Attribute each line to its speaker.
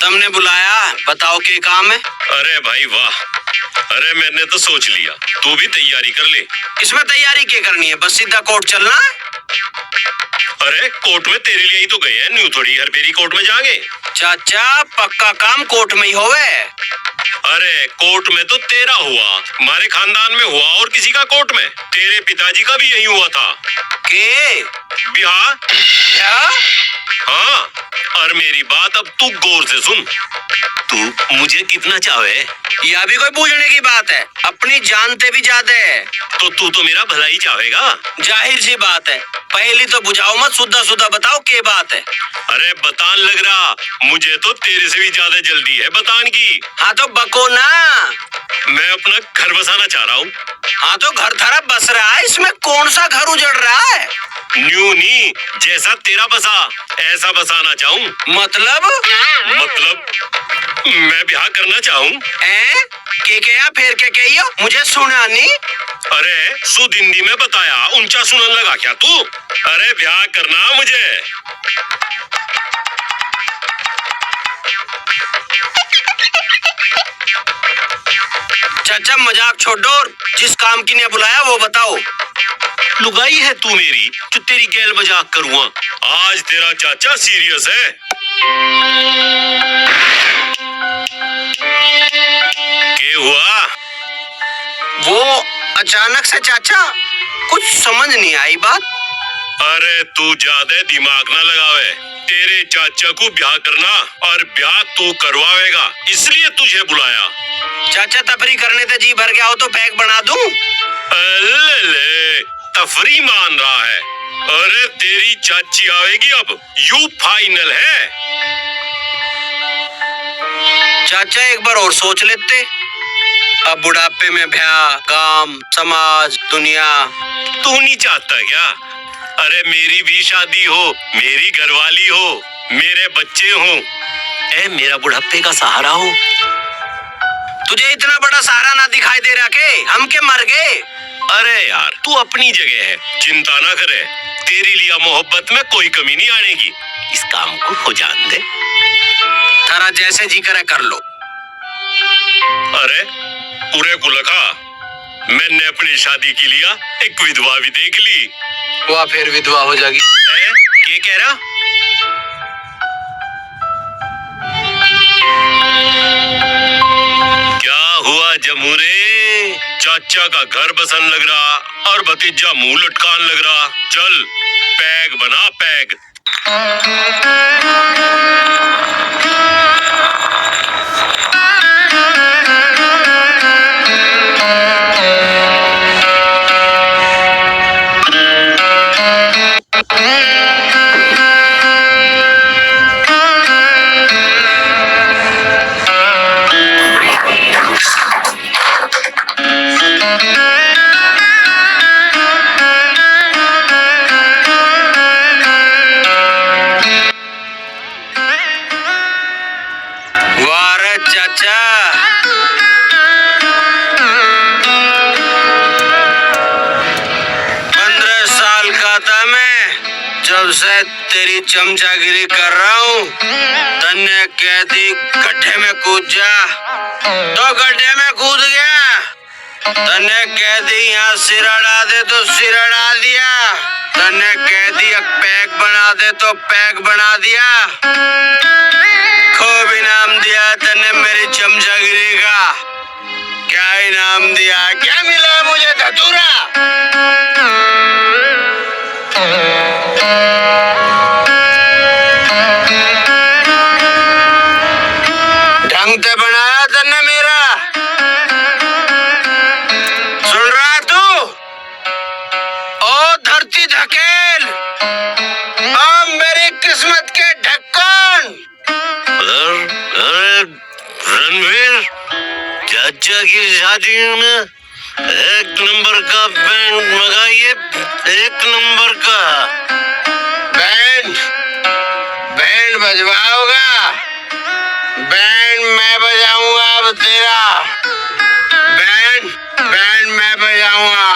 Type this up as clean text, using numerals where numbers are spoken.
Speaker 1: तुमने बुलाया, बताओ क्या काम है?
Speaker 2: अरे भाई वाह, अरे मैंने तो सोच लिया, तू भी तैयारी कर ले।
Speaker 1: इसमें तैयारी क्या करनी है, बस सीधा कोर्ट चलना है।
Speaker 2: अरे कोर्ट में तेरे लिए ही तो गए हैं, न्यू थोड़ी हर बेरी कोर्ट में जाएंगे।
Speaker 1: चाचा पक्का काम कोर्ट में ही होवे।
Speaker 2: अरे कोर्ट में तो तेरा हुआ, हमारे खानदान में हुआ और किसी का कोर्ट में? तेरे पिताजी का भी यही हुआ था।
Speaker 1: के
Speaker 2: ब्याह?
Speaker 1: क्या?
Speaker 2: हाँ, और मेरी बात अब तू गौर से सुन। तू मुझे कितना चाहे?
Speaker 1: यह भी कोई पूछने की बात है? अपनी जानते भी ज्यादा है।
Speaker 2: तो तू तो मेरा भला ही चाहेगा।
Speaker 1: जाहिर सी बात है, पहली तो बुझाओ मत, सुधा सुधा बताओ क्या बात है।
Speaker 2: अरे बतान लग रहा, मुझे तो तेरे से भी ज्यादा जल्दी है बतान की।
Speaker 1: हाँ तो बको ना।
Speaker 2: मैं अपना घर बसाना चाह रहा हूँ।
Speaker 1: हाँ तो घर थारा बस रहा है, इसमें कौन सा घर उजड़ रहा है?
Speaker 2: न्यू नी, जैसा तेरा बसा ऐसा बसाना चाहूँ।
Speaker 1: मतलब
Speaker 2: मैं ब्याह करना चाहूँ।
Speaker 1: के क्या फिर के कहियो, मुझे सुना नहीं।
Speaker 2: अरे सुध हिंदी में बताया, ऊंचा सुनने लगा क्या तू? अरे ब्याह करना मुझे।
Speaker 1: चाचा मजाक छोड़ो, जिस काम की ने बुलाया वो बताओ।
Speaker 2: लुगाई है तू मेरी जो तेरी गैल मजाक करूँगा। आज तेरा चाचा सीरियस है। क्या हुआ?
Speaker 1: वो अचानक से चाचा कुछ समझ नहीं आई बात।
Speaker 2: अरे तू ज्यादा दिमाग ना लगावे, तेरे चाचा को ब्याह करना और ब्याह तू करवाएगा, इसलिए तुझे बुलाया।
Speaker 1: चाचा तफरी करने से जी भर गया हो तो पैक बना दूं?
Speaker 2: ले, तफरी मान रहा है। अरे तेरी चाची आएगी अब, यू फाइनल है।
Speaker 1: चाचा एक बार और सोच लेते, अब बुढ़ापे में ब्याह, काम, समाज, दुनिया।
Speaker 2: तू नहीं चाहता क्या? अरे मेरी भी शादी हो, मेरी घरवाली हो, मेरे बच्चे हो, ए मेरा बुढ़ापे का सहारा हो।
Speaker 1: तुझे इतना बड़ा सहारा ना दिखाई दे रहा के हम के मर गए?
Speaker 2: अरे यार तू अपनी जगह है, चिंता ना करे, तेरी लिया मोहब्बत में कोई कमी नहीं आनेगी। इस काम को हो जान दे।
Speaker 1: तारा जैसे जी करे कर लो।
Speaker 2: अरे पूरे कुलखा, मैंने अपनी शादी के लिया एक विधवा भी देख ली।
Speaker 1: वह फिर विधवा हो जाएगी।
Speaker 2: क्या कह रहा? क्या हुआ जमूरे? चाचा का घर बसन लग रहा और भतीजा मुंह लटकान लग रहा। चल पैग बना पैग।
Speaker 1: चाचा 15 साल का था मैं जब से तेरी चमचागिरी कर रहा हूँ। तन्ने कह दी गड्ढे में कूद जा तो गड्ढे में कूद गया। तन्ने कह दी यहाँ सिर अड़ा दे तो सिर अड़ा दिया। तन्ने कह दी पैक बना दे तो पैक बना दिया। खूब इनाम दिया तन्ने मेरी चमचागिरी का। क्या इनाम दिया, क्या मिला मुझे धतूरा? ढंग से बनाया तन्ने मेरा, सुन रहा तू? ओ धरती धकेल, ओ मेरी किस्मत के ढक्कन।
Speaker 2: रणवीर, चाचा की शादी में एक नंबर का बैंड मंगाइए, एक नंबर का
Speaker 1: बैंड। बैंड बजवाओगा? बैंड मैं बजाऊंगा अब तेरा। बैंड मैं बजाऊंगा।